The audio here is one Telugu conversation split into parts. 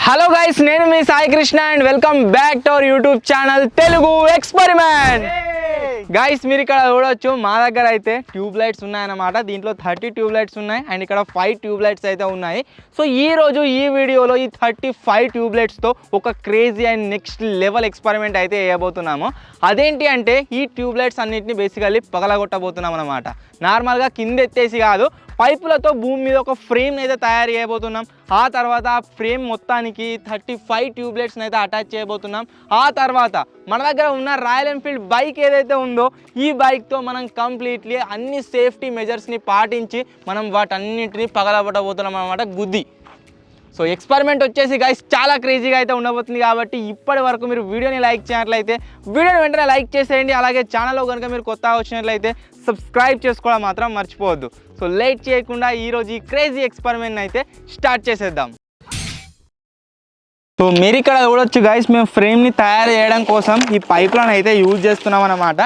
హలో గైస్, నేను మీ Sai Krishna and welcome back to our YouTube channel Telugu experiment. Guys, మీరు ఇక్కడ చూడొచ్చు, మా దగ్గర అయితే ట్యూబ్ లైట్స్ ఉన్నాయన్నమాట. దీంట్లో 30 ట్యూబ్ లైట్స్ ఉన్నాయి అండ్ ఇక్కడ 5 ట్యూబ్ లైట్స్ అయితే ఉన్నాయి. సో ఈ రోజు ఈ వీడియోలో ఈ 35 ట్యూబ్ లైట్స్తో ఒక crazy and next level experiment అయితే వేయబోతున్నాము. అదేంటి అంటే ఈ ట్యూబ్ లైట్స్ అన్నింటినీ బేసికల్లీ పగలగొట్టబోతున్నాం అనమాట. నార్మల్గా కింద ఎత్తేసి కాదు, పైపులతో భూమి మీద ఒక ఫ్రేమ్ అయితే తయారు చేయబోతున్నాం. ఆ తర్వాత ఆ ఫ్రేమ్ మొత్తానికి 35 ట్యూబ్ లైట్స్ని అయితే అటాచ్ చేయబోతున్నాం. ఆ తర్వాత మన దగ్గర ఉన్న రాయల్ ఎన్ఫీల్డ్ బైక్ ఏదైతే ఉందో ఈ బైక్తో మనం కంప్లీట్లీ అన్ని సేఫ్టీ మెజర్స్ని పాటించి మనం వాటన్నింటినీ పగలబట్టబోతున్నాం అనమాట, గుద్ది. సో ఎక్స్పెరిమెంట్ వచ్చేసి గైస్ చాలా క్రేజీగా అయితే ఉండబోతుంది. కాబట్టి ఇప్పటి వరకు మీరు వీడియోని లైక్ చేయనట్లయితే వీడియోని వెంటనే లైక్ చేసేయండి. అలాగే ఛానల్లో కనుక మీరు కొత్తగా వచ్చినట్లయితే సబ్స్క్రైబ్ చేసుకోవడం మాత్రం మర్చిపోవద్దు. సో లేట్ చేయకుండా ఈరోజు ఈ క్రేజీ ఎక్స్పెరిమెంట్ అయితే స్టార్ట్ చేసేద్దాం. సో మీరు ఇక్కడ చూడొచ్చు గైస్, మేము ఫ్రేమ్ని తయారు చేయడం కోసం ఈ పైప్లను అయితే యూజ్ చేస్తున్నాం అన్నమాట.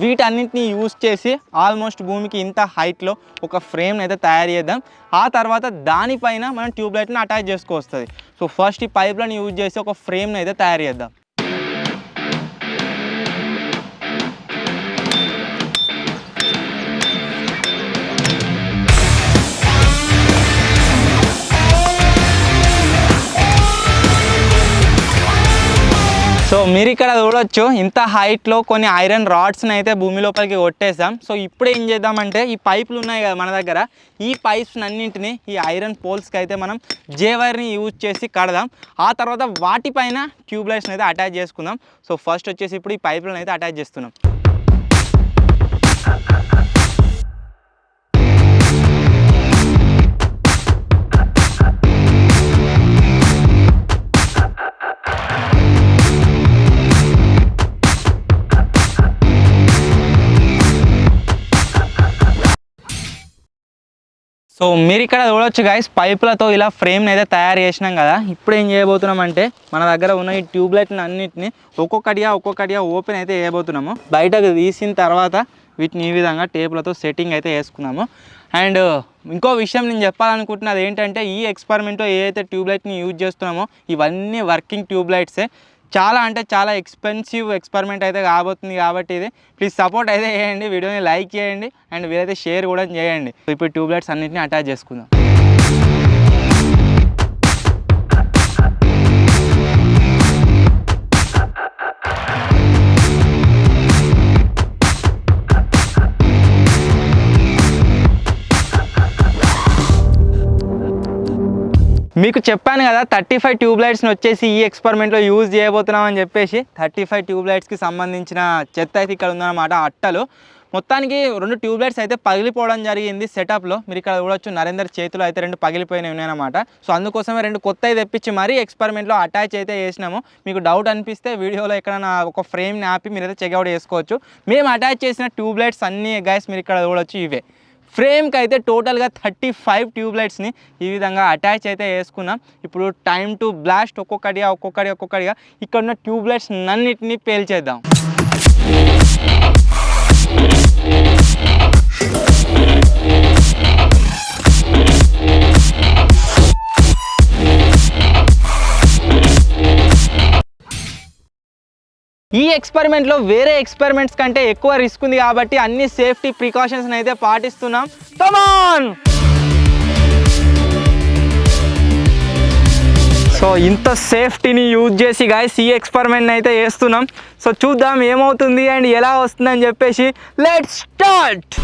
వీటన్నింటినీ యూజ్ చేసి ఆల్మోస్ట్ భూమికి ఇంత హైట్లో ఒక ఫ్రేమ్ని అయితే తయారు చేద్దాం. ఆ తర్వాత దానిపైన మనం ట్యూబ్ లైట్ని అటాచ్ చేసుకోవస్తుంది. సో ఫస్ట్ ఈ పైప్లను యూజ్ చేసి ఒక ఫ్రేమ్ని అయితే తయారు చేద్దాం. సో మీరు ఇక్కడ చూడొచ్చు, ఇంత హైట్లో కొన్ని ఐరన్ రాడ్స్ని అయితే భూమి లోపలికి కొట్టేసాం. సో ఇప్పుడు ఏం చేద్దామంటే ఈ పైపులు ఉన్నాయి కదా మన దగ్గర, ఈ పైప్స్ అన్నింటినీ ఈ ఐరన్ పోల్స్కి అయితే మనం జేవైర్ని యూజ్ చేసి కడదాం. ఆ తర్వాత వాటిపైన ట్యూబ్ లైట్స్ని అయితే అటాచ్ చేసుకుందాం. సో ఫస్ట్ వచ్చేసి ఇప్పుడు ఈ పైపులను అయితే అటాచ్ చేస్తున్నాం. సో మీరు ఇక్కడ చూడొచ్చు గైస్, పైపులతో ఇలా ఫ్రేమ్ని అయితే తయారు చేసినాం కదా. ఇప్పుడు ఏం చేయబోతున్నాం అంటే మన దగ్గర ఉన్న ఈ ట్యూబ్ లైట్ని అన్నింటినీ ఒక్కొక్కటిగా ఓపెన్ అయితే చేయబోతున్నాము. బయటకు తీసిన తర్వాత వీటిని ఈ విధంగా టేపులతో సెట్టింగ్ అయితే వేసుకున్నాము. అండ్ ఇంకో విషయం నేను చెప్పాలనుకుంటున్నది ఏంటంటే, ఈ ఎక్స్పెరిమెంట్లో ఏదైతే ట్యూబ్ లైట్ని యూజ్ చేస్తున్నామో ఇవన్నీ వర్కింగ్ ట్యూబ్ లైట్సే. చాలా అంటే చాలా ఎక్స్పెన్సివ్ ఎక్స్పెరిమెంట్ అయితే కాబోతుంది. కాబట్టి ఇది ప్లీజ్ సపోర్ట్ అయితే చేయండి, వీడియోని లైక్ చేయండి అండ్ వీలైతే షేర్ కూడా చేయండి. సో ఇప్పుడు ట్యూబ్ లైట్స్ అన్నింటినీ అటాచ్ చేసుకుందాం. మీకు చెప్పాను కదా 35 ట్యూబ్ లైట్స్ని వచ్చేసి ఈ ఎక్స్పెరిమెంట్లో యూజ్ చేయబోతున్నాం అని చెప్పేసి. 35 ట్యూబ్ లైట్స్కి సంబంధించిన చెత్త అయితే ఇక్కడ ఉందన్నమాట, అట్టలు. మొత్తానికి 2 ట్యూబ్ లైట్స్ అయితే పగిలిపోవడం జరిగింది సెటప్లో. మీరు ఇక్కడ చూడొచ్చు, నరేందర్ చేతిలో అయితే 2 పగిలిపోయినవి ఉన్నాయన్నమాట. సో అందుకోసమే 2 కొత్తవి తెప్పించి మరీ ఎక్స్పెరిమెంట్లో అటాచ్ అయితే చేసినాము. మీకు డౌట్ అనిపిస్తే వీడియోలో ఎక్కడైనా ఒక ఫ్రేమ్ని ఆపి మీరైతే చెక్అవుట్ చేసుకోవచ్చు. మేము అటాచ్ చేసిన ట్యూబ్ లైట్స్ అన్నీ గైస్ మీరు ఇక్కడ చూడొచ్చు, ఇవే. ఫ్రేమ్కి అయితే టోటల్గా 35 ట్యూబ్ లైట్స్ని ఈ విధంగా అటాచ్ అయితే వేసుకున్నాం. ఇప్పుడు టైం టు బ్లాస్ట్. ఒక్కొక్కటిగా ఇక్కడ ఉన్న ట్యూబ్ లైట్స్ అన్నిటినీ పేల్చేద్దాం. ఈ ఎక్స్పెరిమెంట్లో వేరే ఎక్స్పెరిమెంట్స్ కంటే ఎక్కువ రిస్క్ ఉంది కాబట్టి అన్ని సేఫ్టీ ప్రికాషన్స్ని అయితే పాటిస్తున్నాం. Come on! సో ఇంత సేఫ్టీని యూజ్ చేసి గైస్ ఈ ఎక్స్పెరిమెంట్ని అయితే చేస్తున్నాం. సో చూద్దాం ఏమవుతుంది అండ్ ఎలా వస్తుందని చెప్పేసి. Let's start.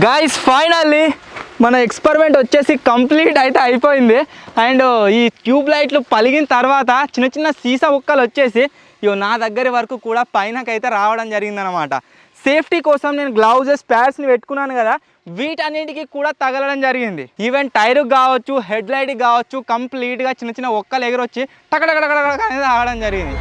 గాయ్స్ ఫైనల్లీ మన ఎక్స్పెరిమెంట్ వచ్చేసి కంప్లీట్ అయితే అయిపోయింది. అండ్ ఈ ట్యూబ్ లైట్లు పలిగిన తర్వాత చిన్న చిన్న సీసా ముక్కలు వచ్చేసి నా దగ్గర వరకు కూడా పైనకైతే రావడం జరిగిందనమాట. సేఫ్టీ కోసం నేను గ్లౌజెస్ ప్యాడ్స్ని పెట్టుకున్నాను కదా, వీటన్నిటికీ కూడా తగలడం జరిగింది. ఈవెన్ టైర్కి కావచ్చు, హెడ్ లైట్కి కావచ్చు, కంప్లీట్గా చిన్న చిన్న ఒక్కలు ఎగిరొచ్చి టకటకటకటక అనేది ఆగడం జరిగింది.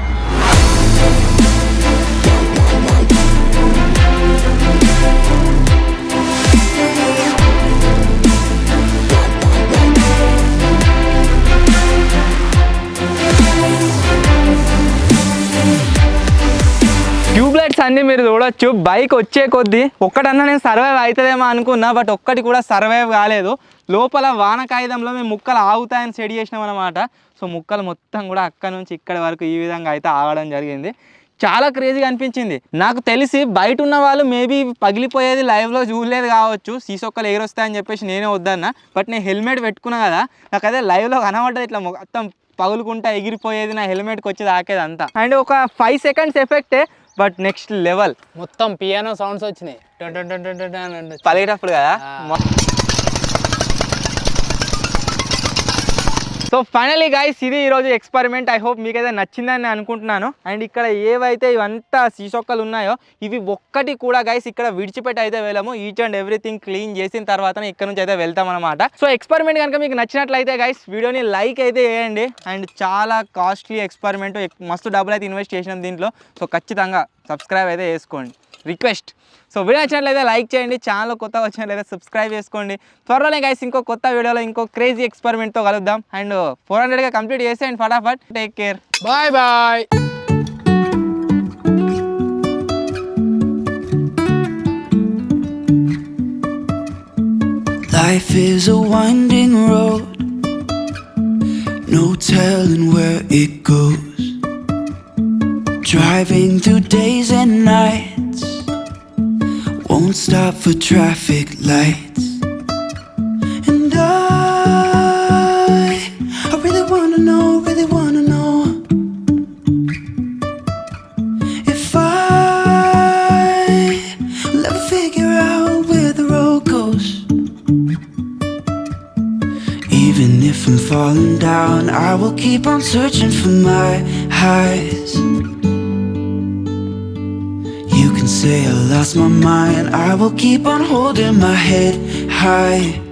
ట్యూబ్లైట్స్ అన్నీ మీరు చూడొచ్చు. బైక్ వచ్చే కొద్దీ ఒక్కటన్నా నేను సర్వైవ్ అవుతుందేమో అనుకున్నా, బట్ ఒక్కటి కూడా సర్వైవ్ కాలేదు. లోపల వాన కాగితంలో మేము ముక్కలు ఆగుతాయని సెట్ చేసినాం అనమాట. సో ముక్కలు మొత్తం కూడా అక్కడ నుంచి ఇక్కడి వరకు ఈ విధంగా అయితే ఆగడం జరిగింది. చాలా క్రేజీగా అనిపించింది. నాకు తెలిసి బయట ఉన్న వాళ్ళు మేబీ పగిలిపోయేది లైవ్లో చూడలేదు కావచ్చు, సీసొక్కలు ఎగిరొస్తాయని చెప్పేసి నేనే వద్దన్నా. బట్ నేను హెల్మెట్ పెట్టుకున్నా కదా, నాకు అదే లైవ్లో కనబడ్డది ఇట్లా మొత్తం పగులుకుంటా ఎగిరిపోయేది, నా హెల్మెట్కి వచ్చేది ఆకేది అంతా. అండ్ ఒక 5 seconds ఎఫెక్టే, బట్ నెక్స్ట్ లెవెల్. మొత్తం పియానో సౌండ్స్ వచ్చినాయి పలిగేటప్పుడు కదా. సో ఫైనలీ గైస్, ఇది ఈరోజు ఎక్స్పెరిమెంట్. ఐ హోప్ మీకైతే నచ్చిందని నేను అనుకుంటున్నాను. అండ్ ఇక్కడ ఏవైతే ఇవంతా సీసొక్కలు ఉన్నాయో ఇవి ఒక్కటి కూడా గైస్ ఇక్కడ విడిచిపెట్టి అయితే వెళ్ళాము. ఈచ్ అండ్ ఎవ్రీథింగ్ క్లీన్ చేసిన తర్వాతనే ఇక్కడ నుంచి అయితే వెళ్తాం అనమాట. సో ఎక్స్పెరిమెంట్ కనుక మీకు నచ్చినట్లయితే గైస్ వీడియోని లైక్ అయితే వేయండి. అండ్ చాలా కాస్ట్లీ ఎక్స్పెరిమెంట్, మస్తు డబ్బులు అయితే ఇన్వెస్ట్ చేసినాం దీంట్లో. సో ఖచ్చితంగా సబ్స్క్రైబ్ అయితే చేసుకోండి, రిక్వెస్ట్. సో వీడియో నచ్చినట్లయితే లైక్ చేయండి, ఛానల్ కొత్తగా వచ్చినట్లయితే సబ్స్క్రైబ్ చేసుకోండి. త్వరలోనే గైస్ ఇంకో కొత్త వీడియోలో ఇంకో క్రేజీ ఎక్స్పెరిమెంట్తో కలుద్దాం. అండ్ 400గా కంప్లీట్ చేసేయండి ఫటాఫట్. Take care, bye bye. Life is a winding road, no telling where it goes. Driving through days and nights, won't stop for traffic lights. And I really wanna know if I'll ever figure out where the road goes. Even if I'm falling down, I will keep on searching for my highs. You can say I lost my mind, I will keep on holding my head high.